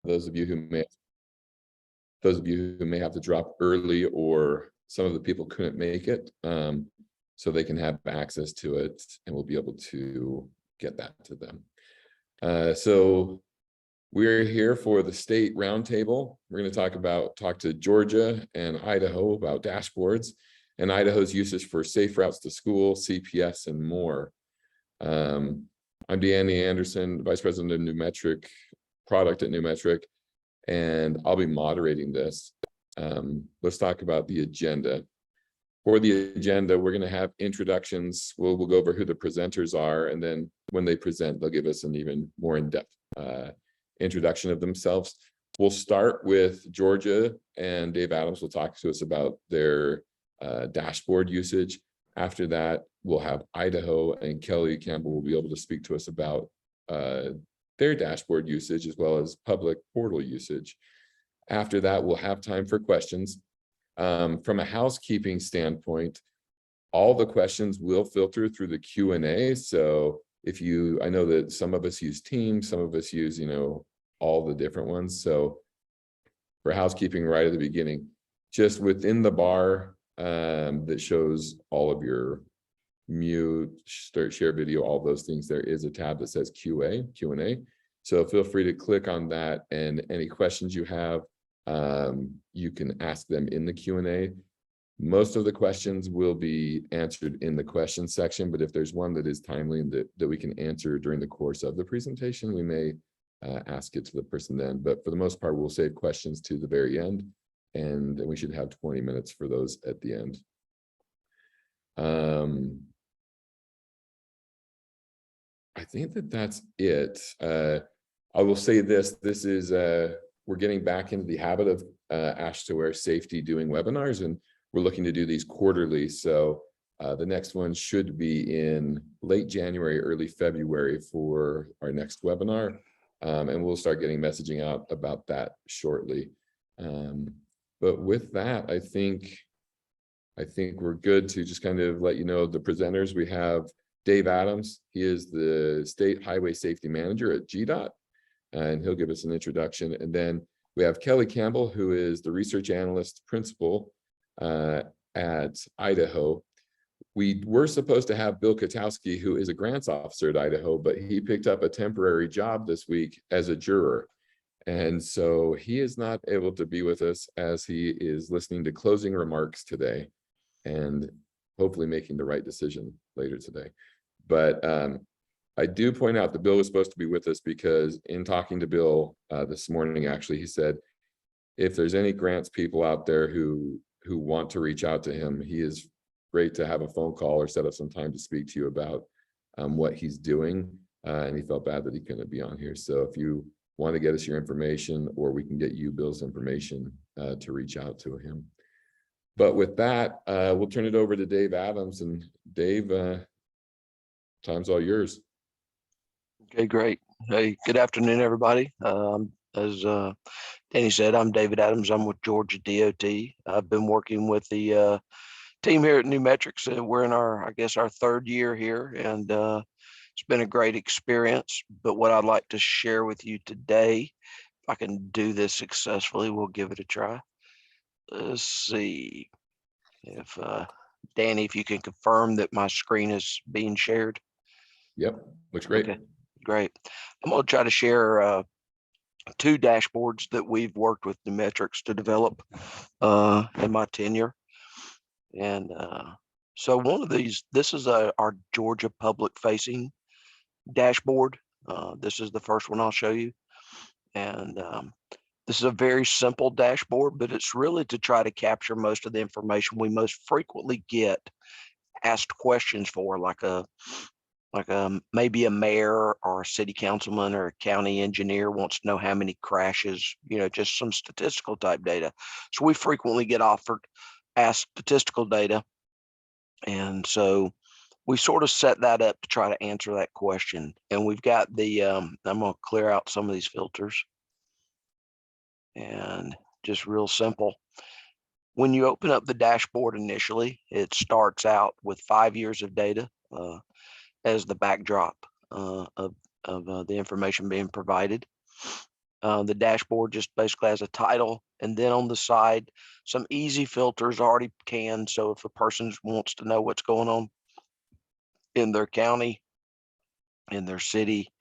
those of you who may have to drop early, or some of the people couldn't make it, so they can have access to it, and we'll be able to get that to them. So we're here for the state roundtable. We're going to talk to Georgia and Idaho about dashboards and Idaho's usage for safe routes to school, CPS, and more. I'm Deanne Anderson, Vice President of Numetric Product at Numetric, and I'll be moderating this. Let's talk about the agenda. For the agenda, we're going to have introductions. We'll go over who the presenters are, and then when they present, they'll give us an even more in-depth introduction of themselves. We'll start with Georgia, and Dave Adams will talk to us about their dashboard usage. After that, we'll have Idaho, and Kelly Campbell will be able to speak to us about their dashboard usage as well as public portal usage. After that, we'll have time for questions. From a housekeeping standpoint, all the questions will filter through the Q&A. So I know that some of us use Teams, some of us use, all the different ones. So for housekeeping right at the beginning, just within the bar that shows all of your mute, start, share video, all those things, there is a tab that says Q&A. So feel free to click on that, and any questions you have, you can ask them in the Q&A. Most of the questions will be answered in the question section, but if there's one that is timely and that we can answer during the course of the presentation, we may ask it to the person then. But for the most part, we'll save questions to the very end, and we should have 20 minutes for those at the end. I think that's it. I will say this is we're getting back into the habit of AASHTOWare Safety doing webinars, and we're looking to do these quarterly. So the next one should be in late January, early February for our next webinar. And we'll start getting messaging out about that shortly. But with that, I think we're good to just kind of let you know the presenters. We have Dave Adams. He is the State Highway Safety Manager at GDOT, and he'll give us an introduction. And then we have Kelly Campbell, who is the Research Analyst Principal at Idaho. We were supposed to have Bill Katowski, who is a grants officer at Idaho, but he picked up a temporary job this week as a juror. And so he is not able to be with us, as he is listening to closing remarks today and hopefully making the right decision later today. But I do point out that Bill was supposed to be with us, because in talking to Bill this morning, actually, he said, if there's any grants people out there who want to reach out to him, he is great to have a phone call or set up some time to speak to you about what he's doing. And he felt bad that he couldn't be on here. So if you want to get us your information, or we can get you Bill's information to reach out to him. But with that, we'll turn it over to Dave Adams. And Dave, time's all yours. Okay, great. Hey, good afternoon, everybody. As Danny said, I'm David Adams. I'm with Georgia DOT. I've been working with the team here at Numetrics. We're in our third year here, and it's been a great experience. But what I'd like to share with you today, if I can do this successfully, we'll give it a try. Let's see if Danny, if you can confirm that my screen is being shared. Yep, looks great. Okay, great. I'm going to try to share two dashboards that we've worked with Numetrics to develop in my tenure. And so one of these, this is our Georgia public facing dashboard. This is the first one I'll show you. And this is a very simple dashboard, but it's really to try to capture most of the information we most frequently get asked questions for, like maybe a mayor or a city councilman or a county engineer wants to know how many crashes, just some statistical type data. So we frequently get asked statistical data. And so we sort of set that up to try to answer that question. And we've got the, I'm going to clear out some of these filters. And just real simple. When you open up the dashboard initially, it starts out with 5 years of data as the backdrop of the information being provided. The dashboard just basically has a title, and then on the side, some easy filters already canned. So if a person wants to know what's going on in their county, in their city,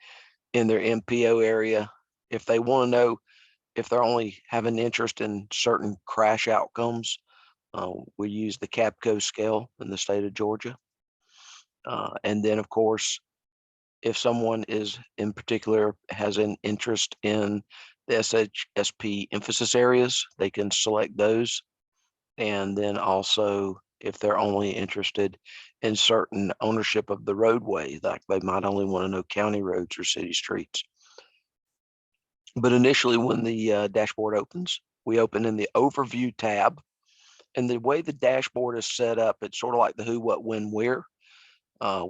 in their MPO area, if they want to know if they're only having interest in certain crash outcomes, we use the CAPCO scale in the state of Georgia. And then, of course, if someone is in particular has an interest in the SHSP emphasis areas, they can select those. And then also, if they're only interested in certain ownership of the roadway, like they might only want to know county roads or city streets. But initially, when the dashboard opens, we open in the overview tab. And the way the dashboard is set up, it's sort of like the who, what, when, where.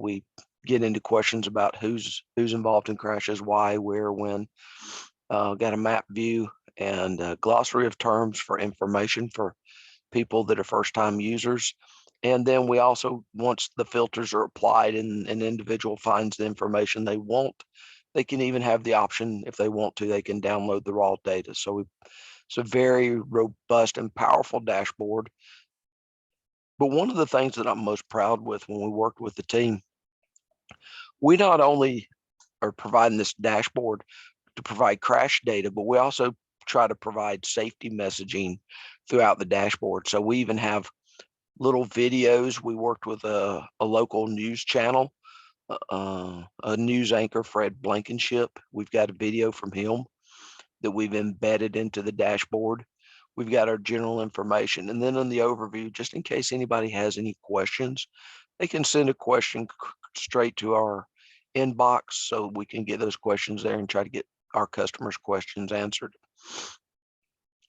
We get into questions about who's involved in crashes, why, where, when. Got a map view and a glossary of terms for information for people that are first-time users. And then we also, once the filters are applied and an individual finds the information they want, they can even have the option, if they want to, they can download the raw data. So it's a very robust and powerful dashboard. But one of the things that I'm most proud with when we worked with the team, we not only are providing this dashboard to provide crash data, but we also try to provide safety messaging throughout the dashboard. So we even have little videos. We worked with a local news channel, a news anchor, Fred Blankenship. We've got a video from him that we've embedded into the dashboard. We've got our general information. And then in the overview, just in case anybody has any questions, they can send a question straight to our inbox so we can get those questions there and try to get our customers' questions answered.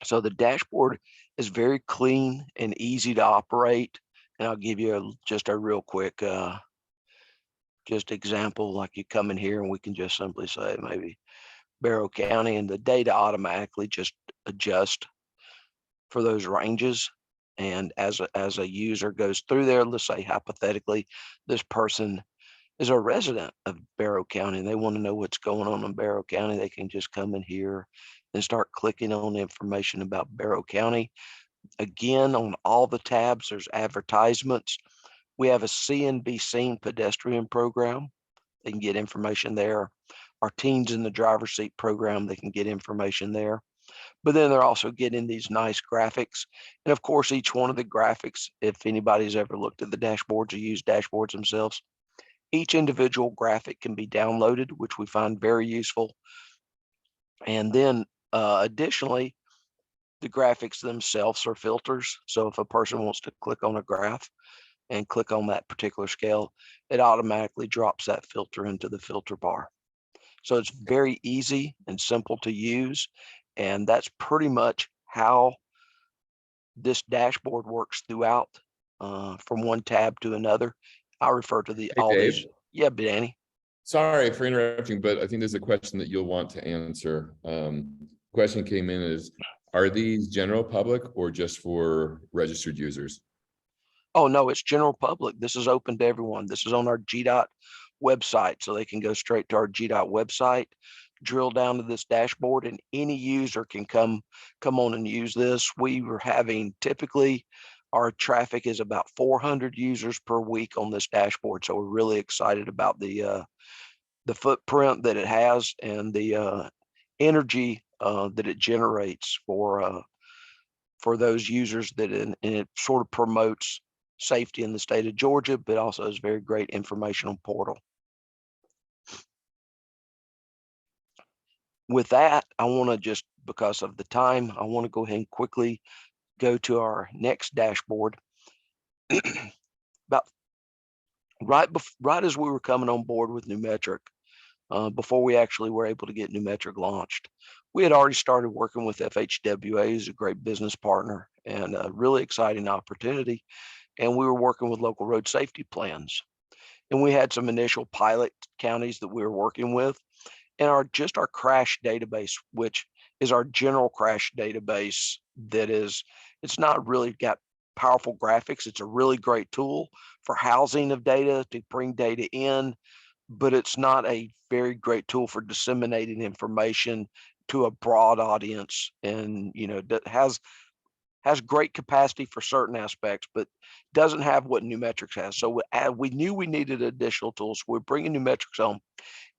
So the dashboard is very clean and easy to operate. And I'll give you just a real quick just example, like you come in here and we can just simply say maybe Barrow County, and the data automatically just adjust for those ranges. And as a user goes through there, let's say hypothetically, this person is a resident of Barrow County and they want to know what's going on in Barrow County, they can just come in here and start clicking on information about Barrow County. Again, on all the tabs, there's advertisements. We have a See and Be Seen pedestrian program. They can get information there. Our Teens in the Driver's Seat program, they can get information there. But then they're also getting these nice graphics. And of course, each one of the graphics, if anybody's ever looked at the dashboards or used dashboards themselves, each individual graphic can be downloaded, which we find very useful. And then additionally, the graphics themselves are filters. So if a person wants to click on a graph and click on that particular scale, it automatically drops that filter into the filter bar. So it's very easy and simple to use. And that's pretty much how this dashboard works throughout from one tab to another. I refer to Hey, all Dave. these. Yeah, Danny. Sorry for interrupting, but I think there's a question that you'll want to answer. Question came in is, are these general public or just for registered users? Oh, no, it's general public. This is open to everyone. This is on our GDOT website. So they can go straight to our GDOT website, drill down to this dashboard, and any user can come on and use this. We were having, typically our traffic is about 400 users per week on this dashboard. So we're really excited about the footprint that it has and the energy that it generates for those users, that and it sort of promotes safety in the state of Georgia, but also is a very great informational portal. With that, I want to just, because of the time, I want to go ahead and quickly go to our next dashboard. About right as we were coming on board with Numetric, before we actually were able to get Numetric launched, we had already started working with FHWA, who's a great business partner and a really exciting opportunity. And we were working with local road safety plans. And we had some initial pilot counties that we were working with, and our crash database, which is our general crash database. It's not really got powerful graphics. It's a really great tool for housing of data to bring data in, but it's not a very great tool for disseminating information to a broad audience, and that has great capacity for certain aspects, but doesn't have what Numetrics has. So we knew we needed additional tools. We're bringing Numetrics on,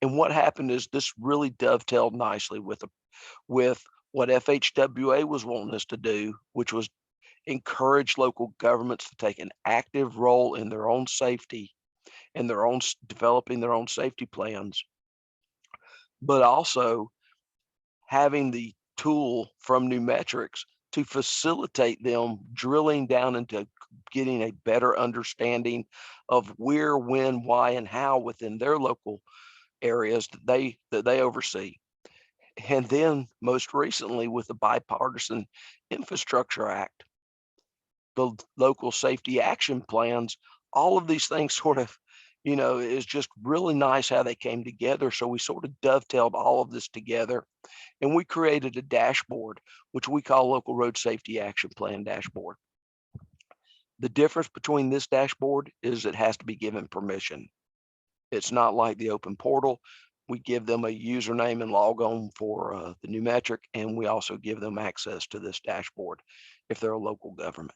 and what happened is this really dovetailed nicely with what FHWA was wanting us to do, which was encourage local governments to take an active role in their own safety and developing their own safety plans, but also having the tool from Numetrics to facilitate them drilling down into getting a better understanding of where, when, why, and how within their local areas that they oversee. And then most recently with the Bipartisan Infrastructure Act, the local safety action plans, all of these things sort of, is just really nice how they came together. So we sort of dovetailed all of this together, and we created a dashboard, which we call Local Road Safety Action Plan Dashboard. The difference between this dashboard is it has to be given permission. It's not like the open portal. We give them a username and log on for the Numetric, and we also give them access to this dashboard if they're a local government.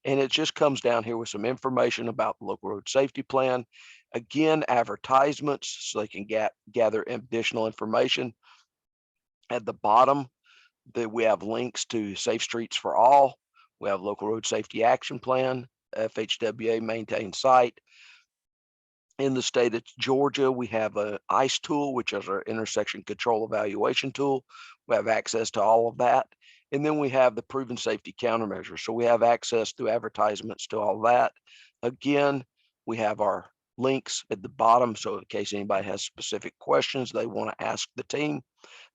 And it just comes down here with some information about the local road safety plan. Again, advertisements, so they can gather additional information. At the bottom, we have links to Safe Streets for All. We have Local Road Safety Action Plan, FHWA maintained site. In the state of Georgia, we have a AASHTOWare, which is our intersection control evaluation tool. We have access to all of that. And then we have the proven safety countermeasures. So we have access through advertisements to all that. Again, we have our links at the bottom. So in case anybody has specific questions they want to ask the team,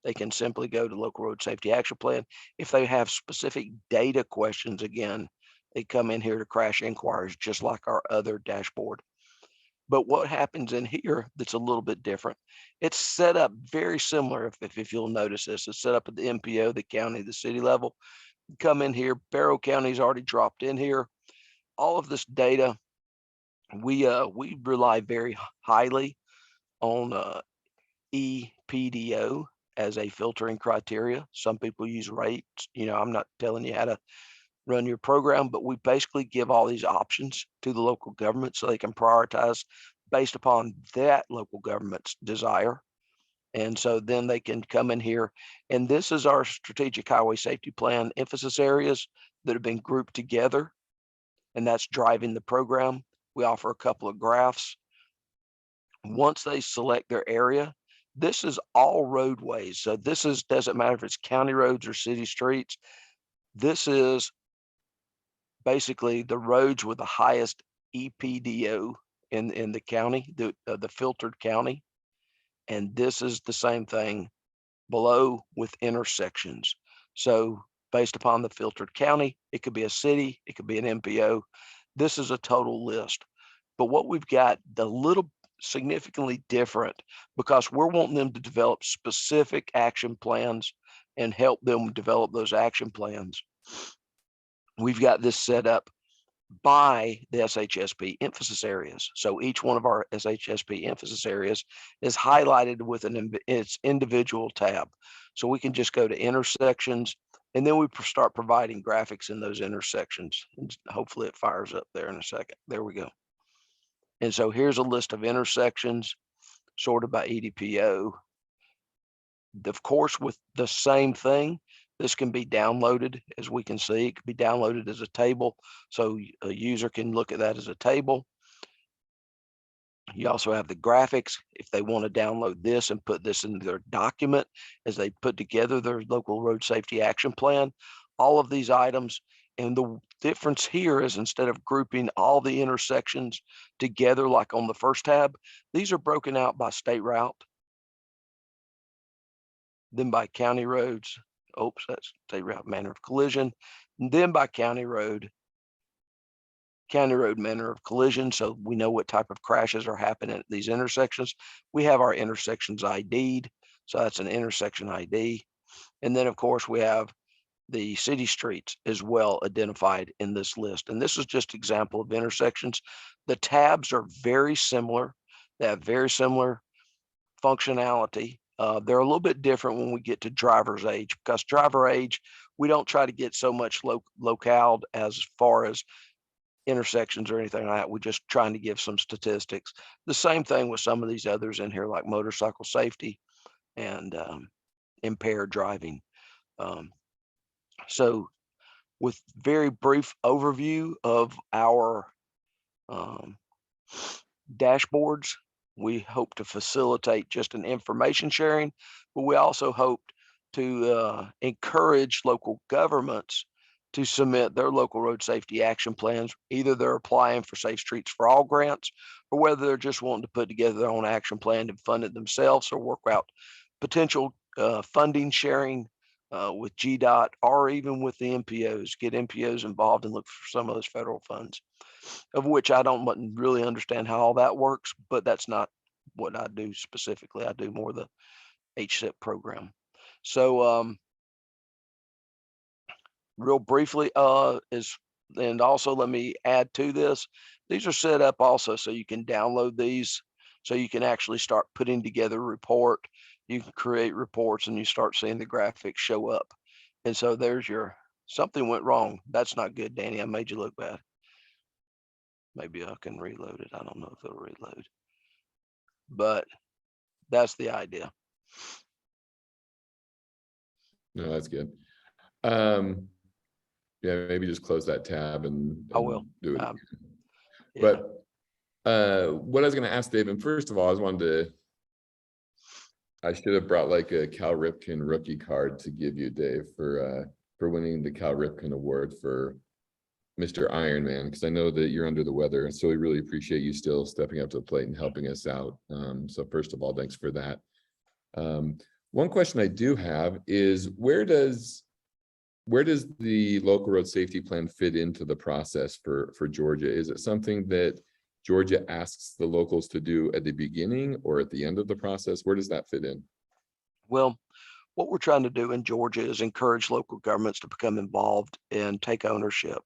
they can simply go to Local Road Safety Action Plan. If they have specific data questions, again, they come in here to crash inquiries, just like our other dashboard. But what happens in here that's a little bit different, it's set up very similar. If you'll notice this, it's set up at the MPO, the county, the city level. Come in here, Barrow County's already dropped in here. All of this data, we rely very highly on EPDO as a filtering criteria. Some people use rates. I'm not telling you how to run your program, but we basically give all these options to the local government so they can prioritize based upon that local government's desire. And so then they can come in here, and this is our strategic highway safety plan emphasis areas that have been grouped together, and that's driving the program. We offer a couple of graphs. Once they select their area, this is all roadways. So this doesn't matter if it's county roads or city streets. This is basically the roads with the highest EPDO in the county, the filtered county. And this is the same thing below with intersections. So based upon the filtered county, it could be a city, it could be an MPO. This is a total list. But what we've got, the little significantly different, because we're wanting them to develop specific action plans and help them develop those action plans. We've got this set up by the SHSP emphasis areas. So each one of our SHSP emphasis areas is highlighted with its individual tab. So we can just go to intersections, and then we start providing graphics in those intersections. And hopefully it fires up there in a second. There we go. And so here's a list of intersections sorted by EDPO. Of course, with the same thing, this can be downloaded, as we can see. It can be downloaded as a table, so a user can look at that as a table. You also have the graphics if they want to download this and put this in their document as they put together their local road safety action plan. All of these items, and the difference here is instead of grouping all the intersections together like on the first tab, these are broken out by state route, then by county roads. Oops, that's state route, manner of collision, and then by county road manner of collision. So we know what type of crashes are happening at these intersections. We have our intersections ID'd. So that's an intersection ID. And then of course we have the city streets as well identified in this list. And this is just example of intersections. The tabs are very similar. They have very similar functionality. They're a little bit different when we get to driver's age, because driver age, we don't try to get so much locale as far as intersections or anything like that. We're just trying to give some statistics. The same thing with some of these others in here, like motorcycle safety and impaired driving. So with very brief overview of our dashboards, we hope to facilitate just an information sharing, but we also hope to encourage local governments to submit their local road safety action plans. Either they're applying for Safe Streets for All grants, or whether they're just wanting to put together their own action plan and fund it themselves, or work out potential funding sharing with GDOT, or even with the MPOs, get MPOs involved and look for some of those federal funds, of which I don't really understand how all that works, but that's not what I do specifically. I do more the HSIP program. So real briefly, and also let me add to this, these are set up also so you can download these, so you can actually start putting together a report. You can create reports and you start seeing the graphics show up. And so there's your, something went wrong. That's not good, Danny. I made you look bad. Maybe I can reload it. I don't know if it'll reload, but that's the idea. No, that's good. Yeah, maybe just close that tab and I will do it. Yeah. But what I was going to ask Dave, and first of all, I should have brought like a Cal Ripken rookie card to give you, Dave, for winning the Cal Ripken Award for Mr. Ironman, because I know that you're under the weather. So we really appreciate you still stepping up to the plate and helping us out. So first of all, thanks for that. One question I do have is, where does the local road safety plan fit into the process for Georgia? Is it something that Georgia asks the locals to do at the beginning or at the end of the process? Where does that fit in? Well, what we're trying to do in Georgia is encourage local governments to become involved and take ownership.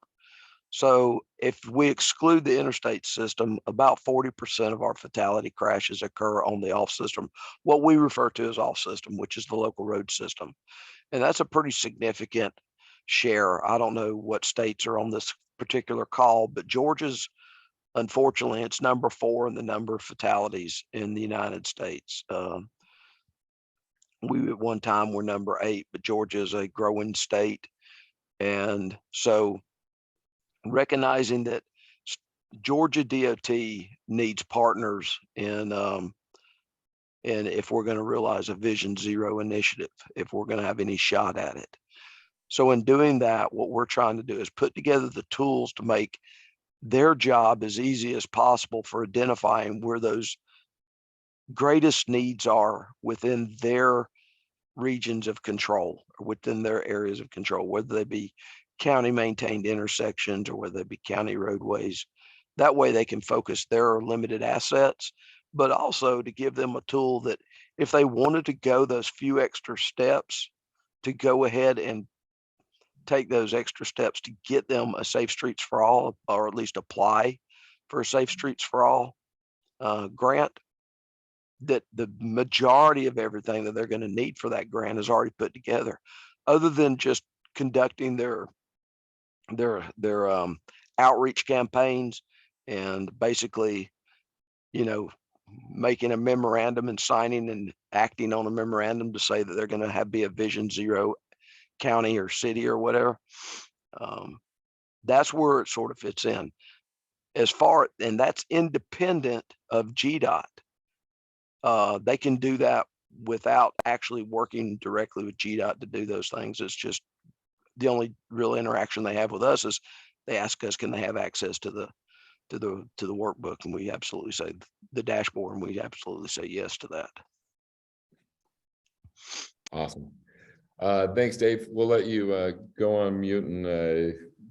So if we exclude the interstate system, about 40% of our fatality crashes occur on the off system, what we refer to as off system, which is the local road system. And that's a pretty significant share. I don't know what states are on this particular call, but Georgia's, unfortunately, it's number 4 in the number of fatalities in the United States. We at one time were number 8, but Georgia is a growing state. And so recognizing that Georgia DOT needs partners in, and if we're going to realize a Vision Zero initiative, if we're going to have any shot at it. So in doing that, what we're trying to do is put together the tools to make their job as easy as possible for identifying where those greatest needs are within their regions of control, or within their areas of control, whether they be county maintained intersections or whether they be county roadways. That way they can focus their limited assets, but also to give them a tool that if they wanted to go those few extra steps, to go ahead and take those extra steps to get them a Safe Streets for All, or at least apply for a Safe Streets for All grant, that the majority of everything that they're going to need for that grant is already put together, other than just conducting their outreach campaigns and basically, making a memorandum and signing and acting on a memorandum to say that they're going to be a Vision Zero county or city or whatever. That's where it sort of fits in, and that's independent of GDOT. They can do that without actually working directly with GDOT to do those things. It's just the only real interaction they have with us is they ask us, can they have access to the workbook? And we absolutely say the dashboard, and we absolutely say yes to that. Awesome. Thanks, Dave. We'll let you go on mute,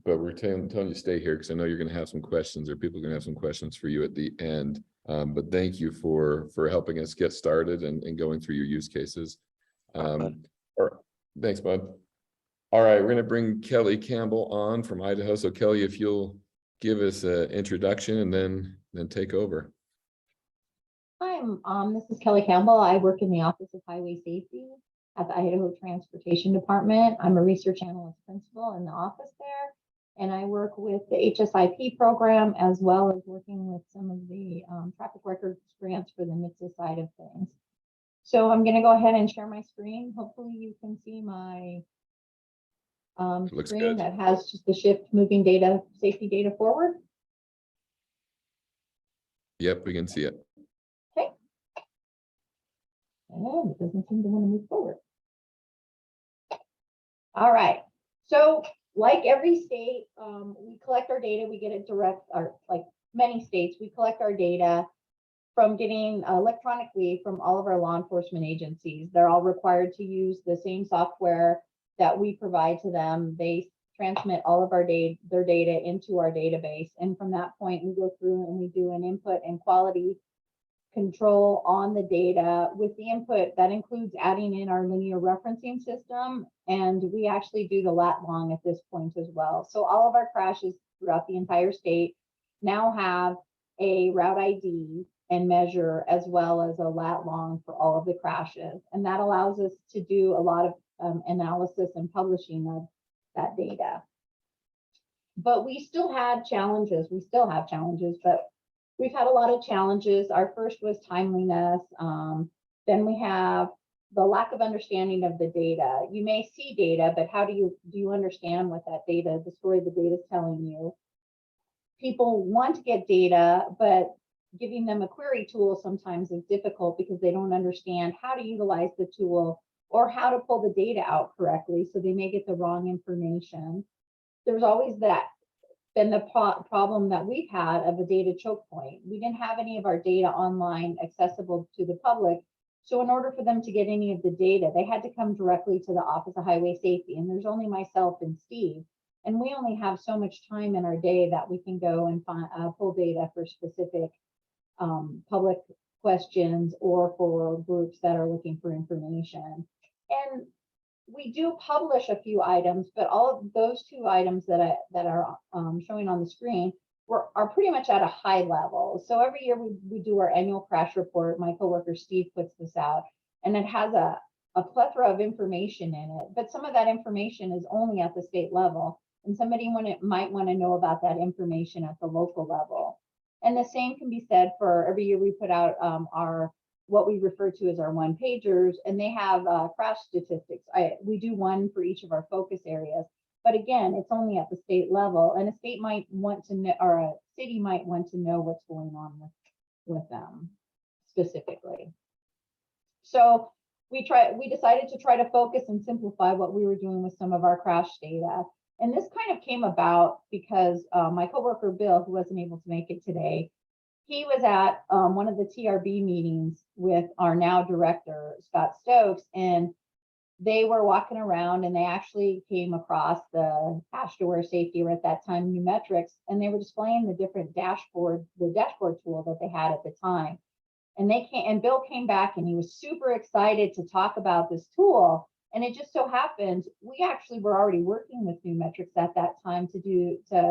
but we're telling you to stay here because I know you're going to have some questions, or people are going to have some questions for you at the end. But thank you for helping us get started and going through your use cases. All right. Thanks, bud. All right, we're going to bring Kelly Campbell on from Idaho. So Kelly, if you'll give us an introduction and then take over. Hi, This is Kelly Campbell. I work in the Office of Highway Safety at the Idaho Transportation Department. I'm a research analyst principal in the office there, and I work with the HSIP program as well as working with some of the traffic records grants for the NHTSA side of things. So I'm going to go ahead and share my screen. Hopefully you can see my Looks screen good. that has just the shift moving data, safety data forward. Yep, we can see it. Okay. And it doesn't seem to want to move forward. All right. So like every state, we collect our data, we get it direct, or like many states, we collect our data from getting electronically from all of our law enforcement agencies. They're all required to use the same software that we provide to them. They transmit all of our data, their data into our database. And from that point, we go through and we do an input and quality control on the data. With the input, that includes adding in our linear referencing system. And we actually do the lat long at this point as well. So all of our crashes throughout the entire state now have a route ID and measure, as well as a lat long for all of the crashes. And that allows us to do a lot of analysis and publishing of that data. But we still had challenges. We still have challenges, but we've had a lot of challenges. Our first was timeliness. Then we have the lack of understanding of the data. You may see data, but how do you understand what that data, the story the data is telling you? People want to get data, but giving them a query tool sometimes is difficult because they don't understand how to utilize the tool or how to pull the data out correctly, so they may get the wrong information. There's always been the problem that we've had of a data choke point. We didn't have any of our data online accessible to the public. So in order for them to get any of the data, they had to come directly to the Office of Highway Safety. And there's only myself and Steve. And we only have so much time in our day that we can go and find, pull data for specific public questions or for groups that are looking for information. And we do publish a few items, but all of those two items that are showing on the screen are pretty much at a high level. So every year we do our annual crash report. My coworker Steve puts this out, and it has a plethora of information in it. But some of that information is only at the state level, and somebody might want to know about that information at the local level. And the same can be said for every year we put out our what we refer to as our one pagers, and they have crash statistics. We do one for each of our focus areas, but again, it's only at the state level, and a state might want to know, or a city might want to know what's going on with them specifically. So we decided to try to focus and simplify what we were doing with some of our crash data. And this kind of came about because my coworker Bill, who wasn't able to make it today, he was at one of the TRB meetings with our now director, Scott Stokes, and they were walking around and they actually came across the AASHTOWare Safety, or at that time, New Metrics, and they were displaying the different dashboard tool that they had at the time. And Bill came back and he was super excited to talk about this tool. And it just so happened, we actually were already working with New Metrics at that time to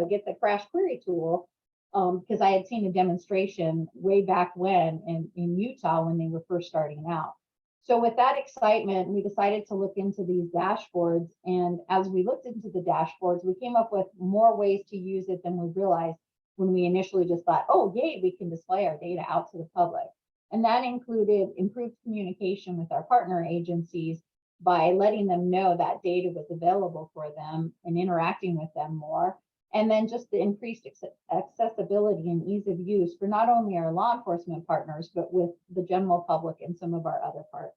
get the crash query tool. Because I had seen a demonstration way back when in Utah when they were first starting out. So with that excitement, we decided to look into these dashboards. And as we looked into the dashboards, we came up with more ways to use it than we realized when we initially just thought, oh, yay, we can display our data out to the public. And that included improved communication with our partner agencies by letting them know that data was available for them and interacting with them more. And then just the increased accessibility and ease of use for not only our law enforcement partners, but with the general public and some of our other partners.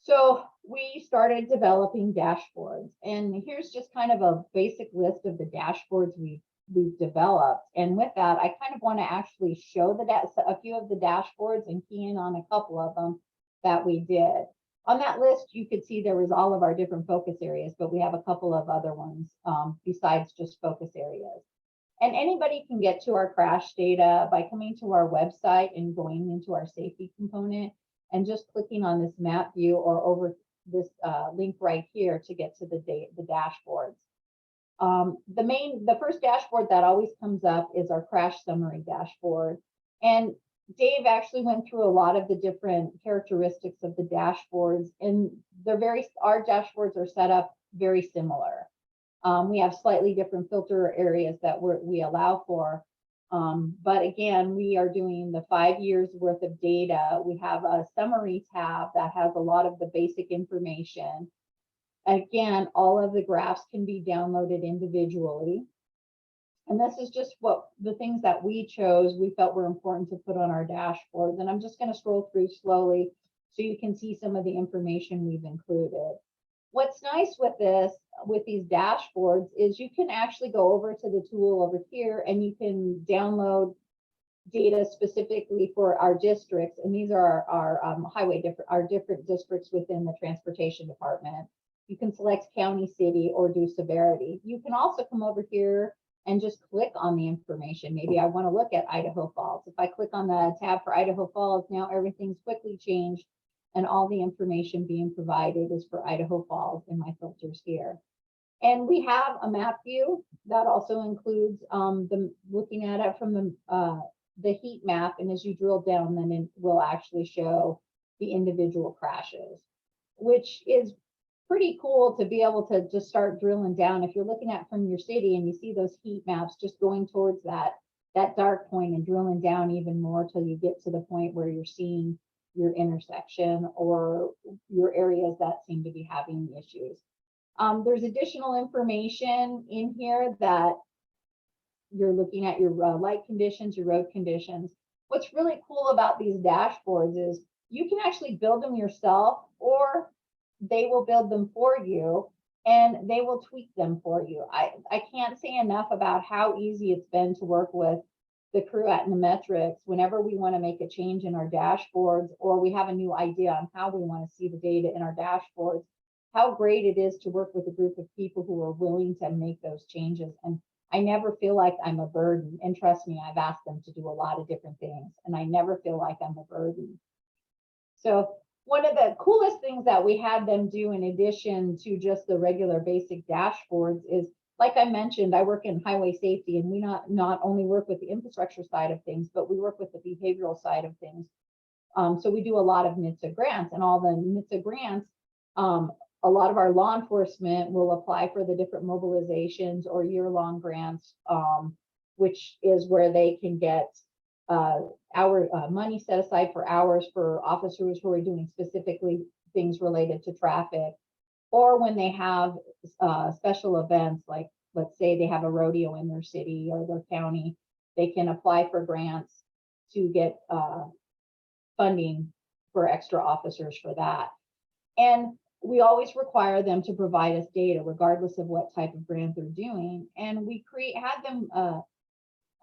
So we started developing dashboards. And here's just kind of a basic list of the dashboards we've developed. And with that, I kind of want to actually show a few of the dashboards and key in on a couple of them that we did. On that list, you could see there was all of our different focus areas, but we have a couple of other ones besides just focus areas. And anybody can get to our crash data by coming to our website and going into our safety component and just clicking on this map view or over this link right here to get to the dashboards. The first dashboard that always comes up is our crash summary dashboard. And Dave actually went through a lot of the different characteristics of the dashboards, and our dashboards are set up very similar. We have slightly different filter areas that we allow for. But again, we are doing the 5 years worth of data. We have a summary tab that has a lot of the basic information. Again, all of the graphs can be downloaded individually. And this is just the things that we chose, we felt were important to put on our dashboards. And I'm just going to scroll through slowly so you can see some of the information we've included. What's nice with these dashboards is you can actually go over to the tool over here and you can download data specifically for our districts. And these are our different districts within the transportation department. You can select county, city, or do severity. You can also come over here and just click on the information. Maybe I want to look at Idaho Falls. If I click on the tab for Idaho Falls, now everything's quickly changed and all the information being provided is for Idaho Falls in my filters here. And we have a map view that also includes looking at it from the heat map. And as you drill down, then it will actually show the individual crashes, which is pretty cool to be able to just start drilling down. If you're looking at from your city and you see those heat maps, just going towards that dark point and drilling down even more till you get to the point where you're seeing your intersection or your areas that seem to be having issues. There's additional information in here that you're looking at your light conditions, your road conditions. What's really cool about these dashboards is you can actually build them yourself, or they will build them for you and they will tweak them for you. I can't say enough about how easy it's been to work with the crew at Nemetrics whenever we want to make a change in our dashboards, or we have a new idea on how we want to see the data in our dashboards, how great it is to work with a group of people who are willing to make those changes. And I never feel like I'm a burden. And trust me, I've asked them to do a lot of different things and I never feel like I'm a burden. So one of the coolest things that we had them do in addition to just the regular basic dashboards is, like I mentioned, I work in highway safety, and we not only work with the infrastructure side of things, but we work with the behavioral side of things. So we do a lot of NHTSA grants, and all the NHTSA grants, a lot of our law enforcement will apply for the different mobilizations or year-long grants, which is where they can get money set aside for hours for officers who are doing specifically things related to traffic, or when they have special events, like let's say they have a rodeo in their city or their county, they can apply for grants to get funding for extra officers for that. And we always require them to provide us data regardless of what type of grant they're doing. And we had them,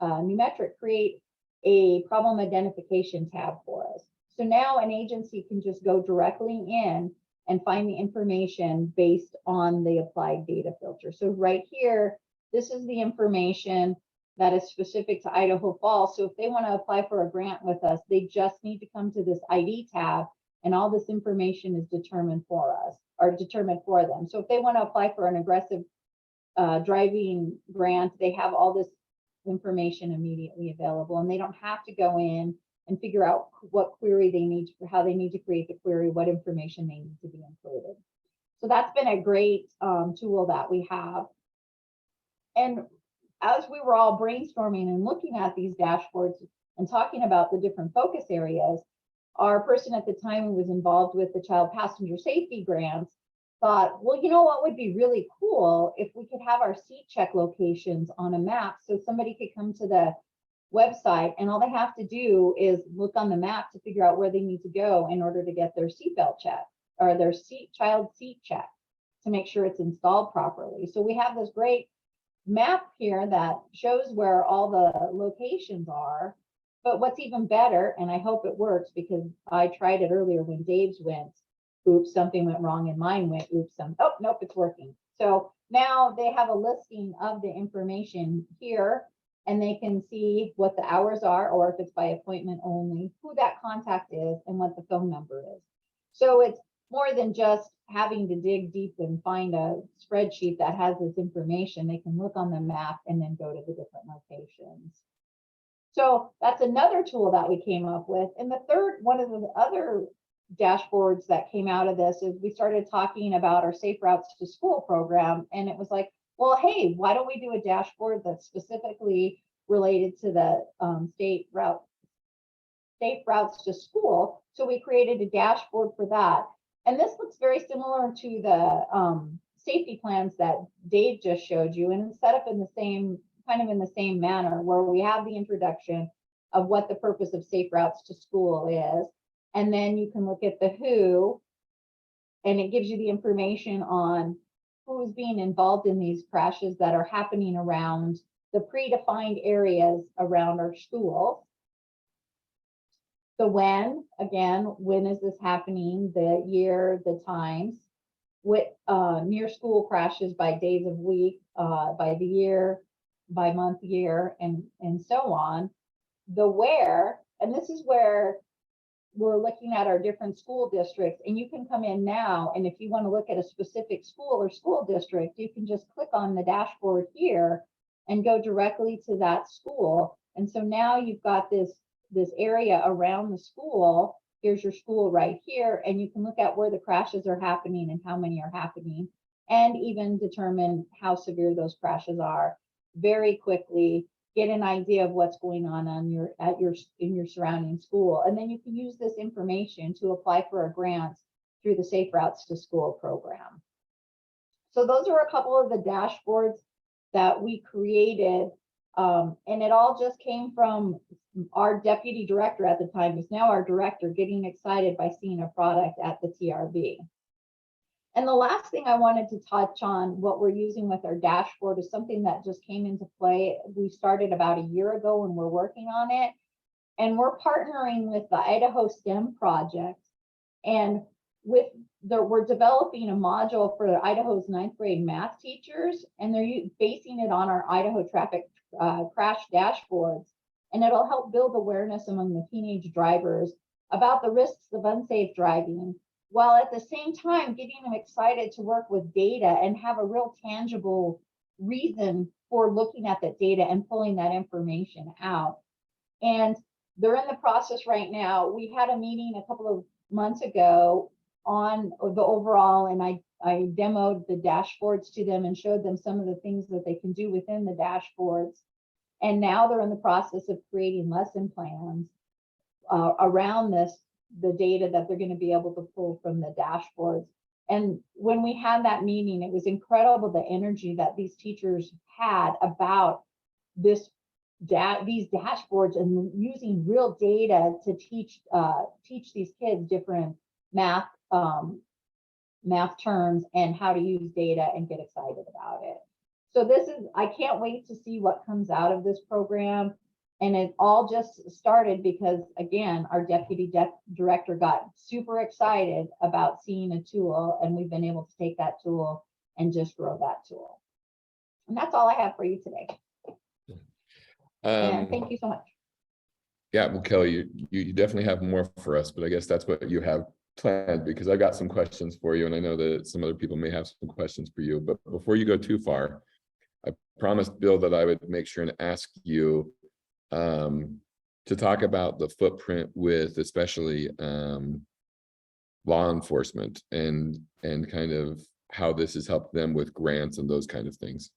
Numetric, create a problem identification tab for us. So now an agency can just go directly in and find the information based on the applied data filter. So right here, this is the information that is specific to Idaho Falls. So if they want to apply for a grant with us, they just need to come to this ID tab, and all this information is determined for us, or determined for them. So if they want to apply for an aggressive driving grant, they have all this information immediately available, and they don't have to go in and figure out what query they need, how they need to create the query, what information they need to be included. So that's been a great tool that we have. And as we were all brainstorming and looking at these dashboards and talking about the different focus areas, our person at the time who was involved with the child passenger safety grants thought, well, you know what would be really cool if we could have our seat check locations on a map, so somebody could come to the website and all they have to do is look on the map to figure out where they need to go in order to get their seatbelt check or their child seat check to make sure it's installed properly. So we have this great map here that shows where all the locations are. But what's even better, and I hope it works because I tried it earlier when Dave's went, oops, something went wrong, and mine went, oops, oh, nope, it's working. So now they have a listing of the information here, and they can see what the hours are, or if it's by appointment only, who that contact is, and what the phone number is. So it's more than just having to dig deep and find a spreadsheet that has this information. They can look on the map and then go to the different locations. So that's another tool that we came up with. And the third, one of the other dashboards that came out of this is we started talking about our Safe Routes to School program. And it was like, well, hey, why don't we do a dashboard that's specifically related to the Safe Routes to School? So we created a dashboard for that. And this looks very similar to the safety plans that Dave just showed you, and it's set up in the same, kind of in the same manner, where we have the introduction of what the purpose of Safe Routes to School is. And then you can look at the who, and it gives you the information on who's being involved in these crashes that are happening around the predefined areas around our schools. The when, again, when is this happening, the year, the times, with near school crashes by days of week, by the year, by month, year, and so on. The where, and this is where we're looking at our different school districts, and you can come in now, and if you want to look at a specific school or school district, you can just click on the dashboard here and go directly to that school. And so now you've got this area around the school. Here's your school right here, and you can look at where the crashes are happening and how many are happening, and even determine how severe those crashes are very quickly. Get an idea of what's going on in your surrounding school, and then you can use this information to apply for a grant through the Safe Routes to School program. So those are a couple of the dashboards that we created, and it all just came from our deputy director at the time, who's now our director, getting excited by seeing a product at the TRB. And the last thing I wanted to touch on, what we're using with our dashboard, is something that just came into play. We started about a year ago and we're working on it. And we're partnering with the Idaho STEM project. And we're developing a module for Idaho's 9th grade math teachers. And they're basing it on our Idaho traffic crash dashboards. And it'll help build awareness among the teenage drivers about the risks of unsafe driving, while at the same time getting them excited to work with data and have a real tangible reason for looking at that data and pulling that information out. And they're in the process right now. We had a meeting a couple of months ago on the overall, and I demoed the dashboards to them and showed them some of the things that they can do within the dashboards. And now they're in the process of creating lesson plans around the data that they're going to be able to pull from the dashboards. And when we had that meeting, it was incredible the energy that these teachers had about these dashboards and using real data to teach these kids different math terms and how to use data and get excited about it. So I can't wait to see what comes out of this program. And it all just started because, again, our deputy director got super excited about seeing a tool, and we've been able to take that tool and just grow that tool. And that's all I have for you today. And thank you so much. Yeah, well, Kelly, you definitely have more for us, but I guess that's what you have planned, because I've got some questions for you, and I know that some other people may have some questions for you. But before you go too far, I promised Bill that I would make sure and ask you to talk about the footprint with especially law enforcement and kind of how this has helped them with grants and those kind of things.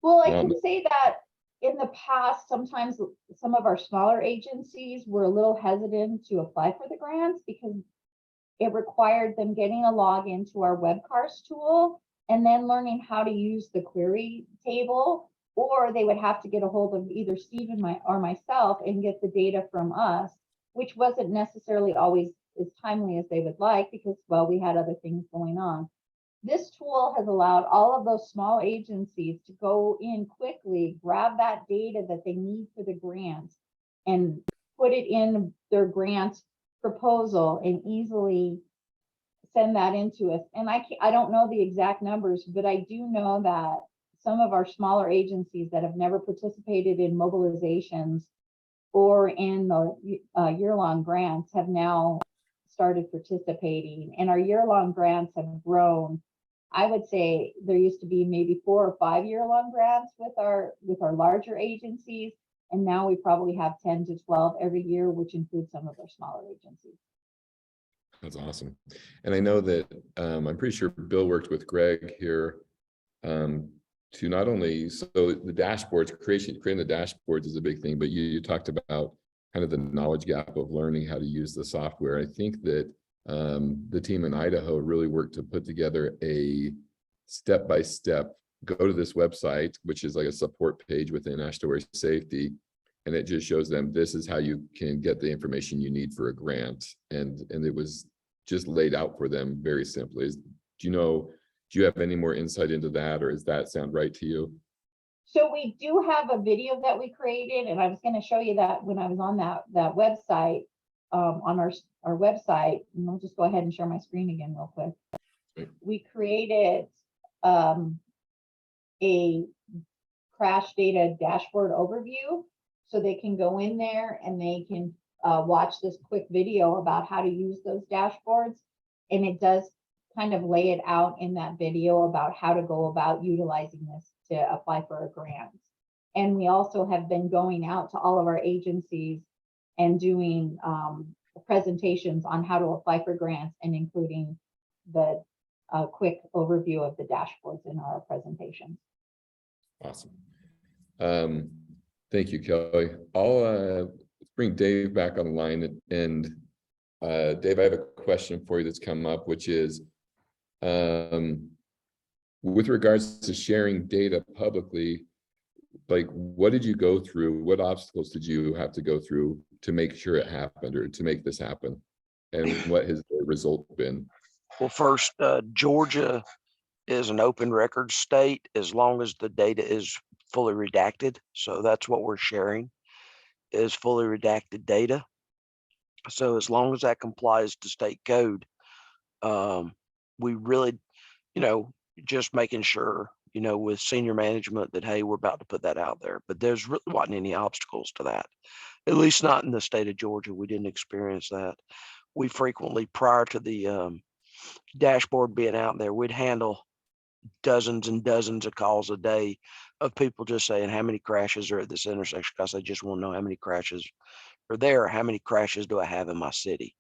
Well, I can say that in the past, sometimes some of our smaller agencies were a little hesitant to apply for the grants because it required them getting a login to our WebCars tool and then learning how to use the query table, or they would have to get a hold of either Steve or myself and get the data from us, which wasn't necessarily always as timely as they would like because, well, we had other things going on. This tool has allowed all of those small agencies to go in quickly, grab that data that they need for the grant, and put it in their grant proposal and easily send that into us. And I don't know the exact numbers, but I do know that some of our smaller agencies that have never participated in mobilizations or in the year-long grants have now started participating, and our year-long grants have grown. I would say there used to be maybe 4 or 5 year-long grants with our larger agencies, And now we probably have 10 to 12 every year, which includes some of our smaller agencies. That's awesome. And I know that I'm pretty sure Bill worked with Greg here to not only, so the dashboards, creating the dashboards is a big thing, but you talked about kind of the knowledge gap of learning how to use the software. I think that the team in Idaho really worked to put together a step-by-step, go to this website, which is like a support page within AASHTOWare Safety, and it just shows them this is how you can get the information you need for a grant, and it was just laid out for them very simply. Do you have any more insight into that, or does that sound right to you? So we do have a video that we created, and I was going to show you that when I was on that website, on our website, and I'll just go ahead and share my screen again real quick. Great. We created a crash data dashboard overview, so they can go in there and they can watch this quick video about how to use those dashboards, and it does kind of lay it out in that video about how to go about utilizing this to apply for a grant. And we also have been going out to all of our agencies and doing presentations on how to apply for grants, and including the quick overview of the dashboards in our presentations. Awesome. Thank you, Kelly. I'll bring Dave back on the line, and Dave, I have a question for you that's come up, which is with regards to sharing data publicly, like what did you go through? What obstacles did you have to go through to make sure it happened, or to make this happen? And what has the result been? Well, first, Georgia is an open record state as long as the data is fully redacted. So that's what we're sharing, is fully redacted data. So as long as that complies to state code, we really, just making sure, with senior management that, hey, we're about to put that out there. But there's really wasn't any obstacles to that, at least not in the state of Georgia. We didn't experience that. We frequently, prior to the dashboard being out there, we'd handle dozens and dozens of calls a day of people just saying, how many crashes are at this intersection? Because I just want to know how many crashes are there. How many crashes do I have in my city?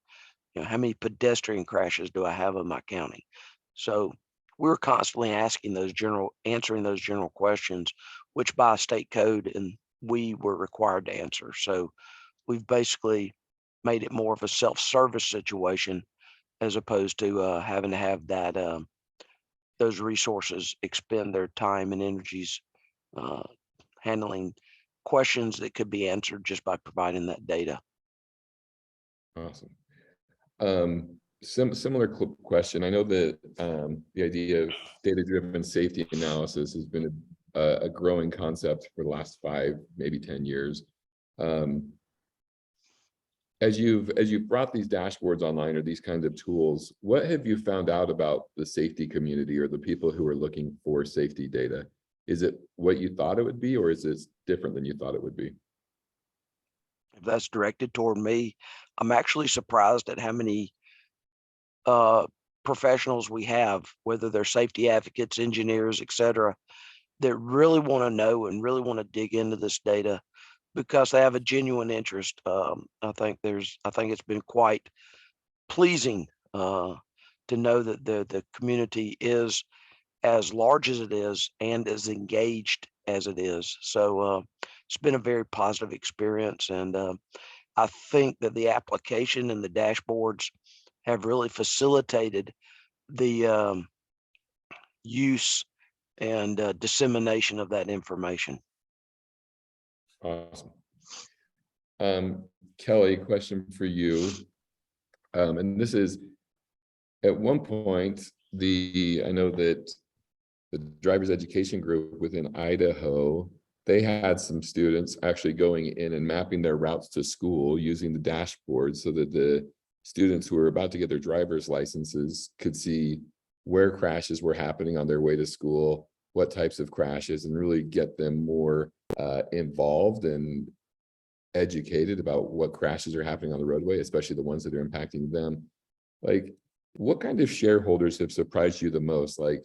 How many pedestrian crashes do I have in my county? So we're constantly answering those general questions, which by state code and we were required to answer. So we've basically made it more of a self-service situation, as opposed to having to have that those resources expend their time and energies handling questions that could be answered just by providing that data. Awesome. Similar question. I know that the idea of data-driven safety analysis has been a growing concept for the last 5, maybe 10 years. As you've brought these dashboards online, or these kinds of tools, what have you found out about the safety community, or the people who are looking for safety data? Is it what you thought it would be, or is it different than you thought it would be? If that's directed toward me, I'm actually surprised at how many professionals we have, whether they're safety advocates, engineers, etc., that really want to know and really want to dig into this data because they have a genuine interest. I think it's been quite pleasing to know that the community is as large as it is and as engaged as it is. So it's been a very positive experience, and I think that the application and the dashboards have really facilitated the use and dissemination of that information. Awesome. Kelly, question for you. And this is, at one point, I know that the driver's education group within Idaho, they had some students actually going in and mapping their routes to school using the dashboard, so that the students who were about to get their driver's licenses could see where crashes were happening on their way to school, what types of crashes, and really get them more involved and educated about what crashes are happening on the roadway, especially the ones that are impacting them. Like, what kind of shareholders have surprised you the most? Like,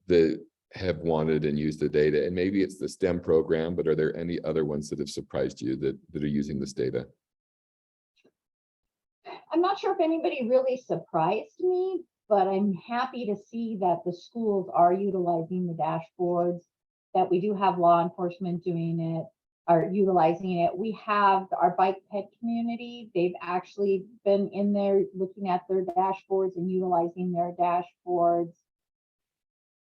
the have wanted and used the data? And maybe it's the STEM program, but are there any other ones that have surprised you that are using this data? I'm not sure if anybody really surprised me, but I'm happy to see that the schools are utilizing the dashboards, that we do have law enforcement doing it, are utilizing it. We have our bike ped community. They've actually been in there looking at their dashboards and utilizing their dashboards.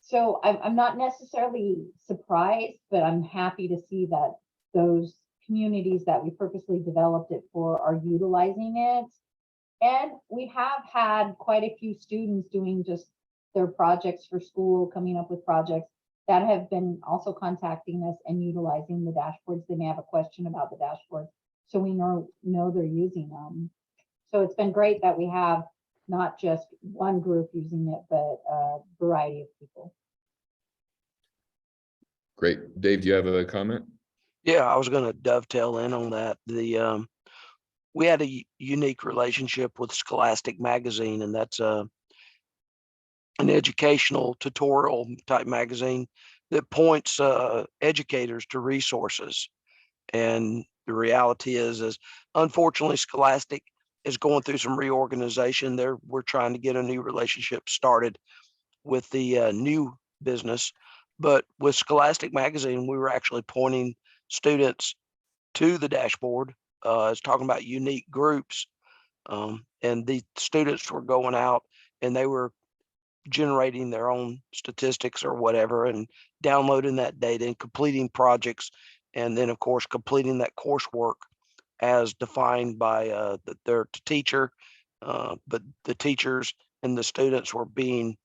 So I'm not necessarily surprised, but I'm happy to see that those communities that we purposely developed it for are utilizing it. And we have had quite a few students doing just their projects for school, coming up with projects that have been also contacting us and utilizing the dashboards. They may have a question about the dashboards, so we know they're using them. So it's been great that we have not just one group using it, but a variety of people. Great. Dave, do you have a comment? Yeah, I was going to dovetail in on that. We had a unique relationship with Scholastic Magazine, and that's an educational tutorial type magazine that points educators to resources. And the reality is unfortunately, Scholastic is going through some reorganization. We're trying to get a new relationship started with the new business. But with Scholastic Magazine, we were actually pointing students to the dashboard. It's talking about unique groups. And the students were going out and they were generating their own statistics or whatever and downloading that data and completing projects. And then, of course, completing that coursework as defined by their teacher. But the teachers and the students were being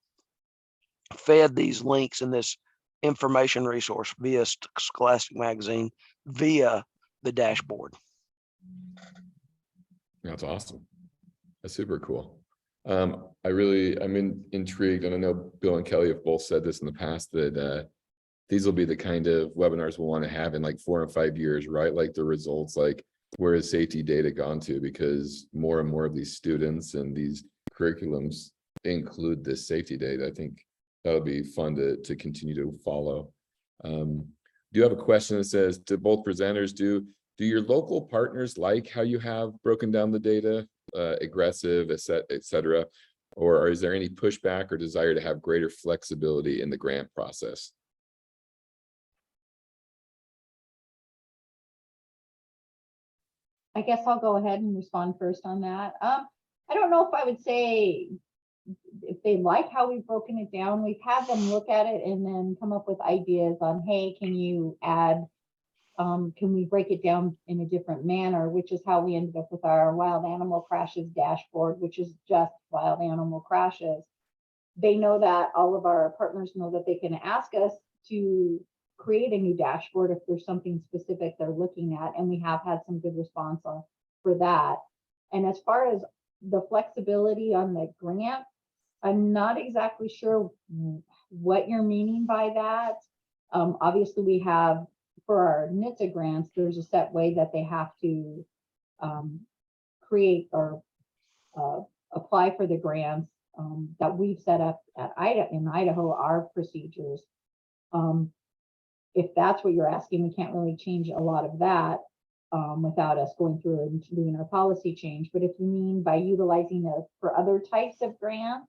fed these links in this information resource via Scholastic Magazine, via the dashboard. That's awesome. That's super cool. I'm intrigued, and I know Bill and Kelly have both said this in the past, that these will be the kind of webinars we'll want to have in like 4 and 5 years, right? Like the results, like where has safety data gone to? Because more and more of these students and these curriculums include this safety data. I think that'll be fun to continue to follow. Do you have a question that says, to both presenters, do your local partners like how you have broken down the data, aggressive, et cetera, or is there any pushback or desire to have greater flexibility in the grant process? I guess I'll go ahead and respond first on that. I don't know if I would say if they like how we've broken it down. We've had them look at it and then come up with ideas on, hey, can you add, can we break it down in a different manner, which is how we ended up with our wild animal crashes dashboard, which is just wild animal crashes. They know that, all of our partners know that they can ask us to create a new dashboard if there's something specific they're looking at, and we have had some good response for that. And as far as the flexibility on the grant, I'm not exactly sure what you're meaning by that. Obviously, we have, for our NHTSA grants, there's a set way that they have to create or apply for the grants that we've set up at in Idaho, our procedures. If that's what you're asking, we can't really change a lot of that without us going through and doing our policy change. But if you mean by utilizing it for other types of grants,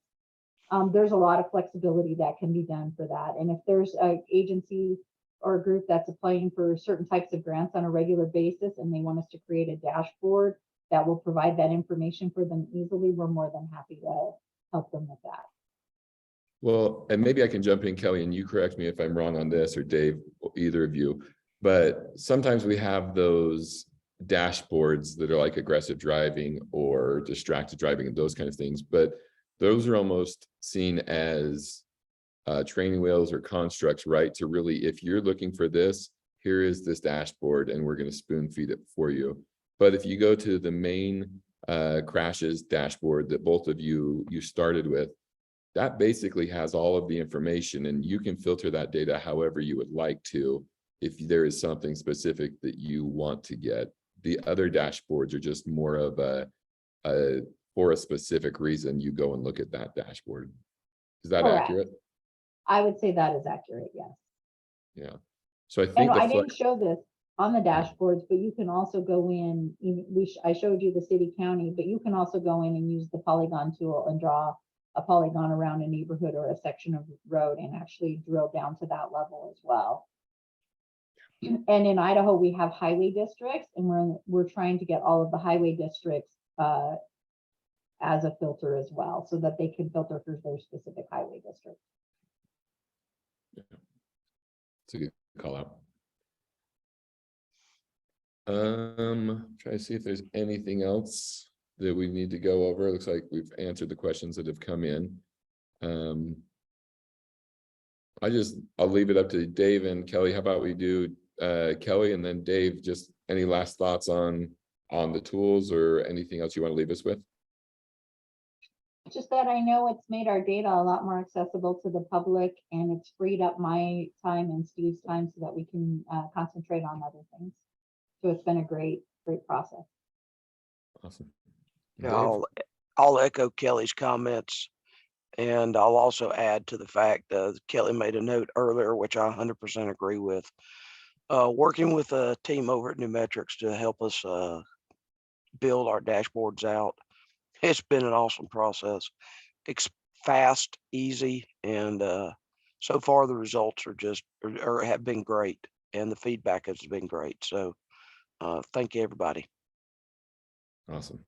there's a lot of flexibility that can be done for that. And if there's an agency or a group that's applying for certain types of grants on a regular basis and they want us to create a dashboard that will provide that information for them easily, we're more than happy to help them with that. Well, and maybe I can jump in, Kelly, and you correct me if I'm wrong on this, or Dave, either of you, but sometimes we have those dashboards that are like aggressive driving or distracted driving and those kind of things, but those are almost seen as training wheels or constructs, right? To really, if you're looking for this, here is this dashboard and we're going to spoon feed it for you. But if you go to the main crashes dashboard that both of you started with, that basically has all of the information, and you can filter that data however you would like to if there is something specific that you want to get. The other dashboards are just more of for a specific reason you go and look at that dashboard. Is that Correct. accurate? I would say that is accurate, yes. Yeah. So I And think I the didn't show this on the dashboards, but you can also go in, I showed you the city county, but you can also go in and use the polygon tool and draw a polygon around a neighborhood or a section of road and actually drill down to that level as well. And in Idaho, we have highway districts, and we're trying to get all of the highway districts as a filter as well, so that they can filter for their specific highway district. It's a good call out. Try to see if there's anything else that we need to go over. It looks like we've answered the questions that have come in. I'll leave it up to Dave and Kelly. How about we do Kelly and then Dave, just any last thoughts on the tools or anything else you want to leave us with? Just that I know it's made our data a lot more accessible to the public, and it's freed up my time and Steve's time so that we can concentrate on other things. So it's been a great process. Awesome. Yeah, Dave? I'll echo Kelly's comments. And I'll also add to the fact that Kelly made a note earlier, which I 100% agree with. Working with a team over at New Metrics to help us build our dashboards out. It's been an awesome process. It's fast, easy, and so far the results are have been great, and the feedback has been great. So thank you, everybody. Awesome.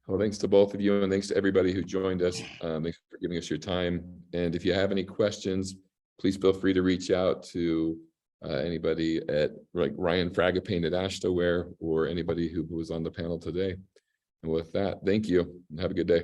Well, thanks to both of you, and thanks to everybody who joined us. Thanks for giving us your time. And if you have any questions, please feel free to reach out to anybody at like Ryan Fragapane at AASHTOWare or anybody who was on the panel today. And with that, thank you and have a good day.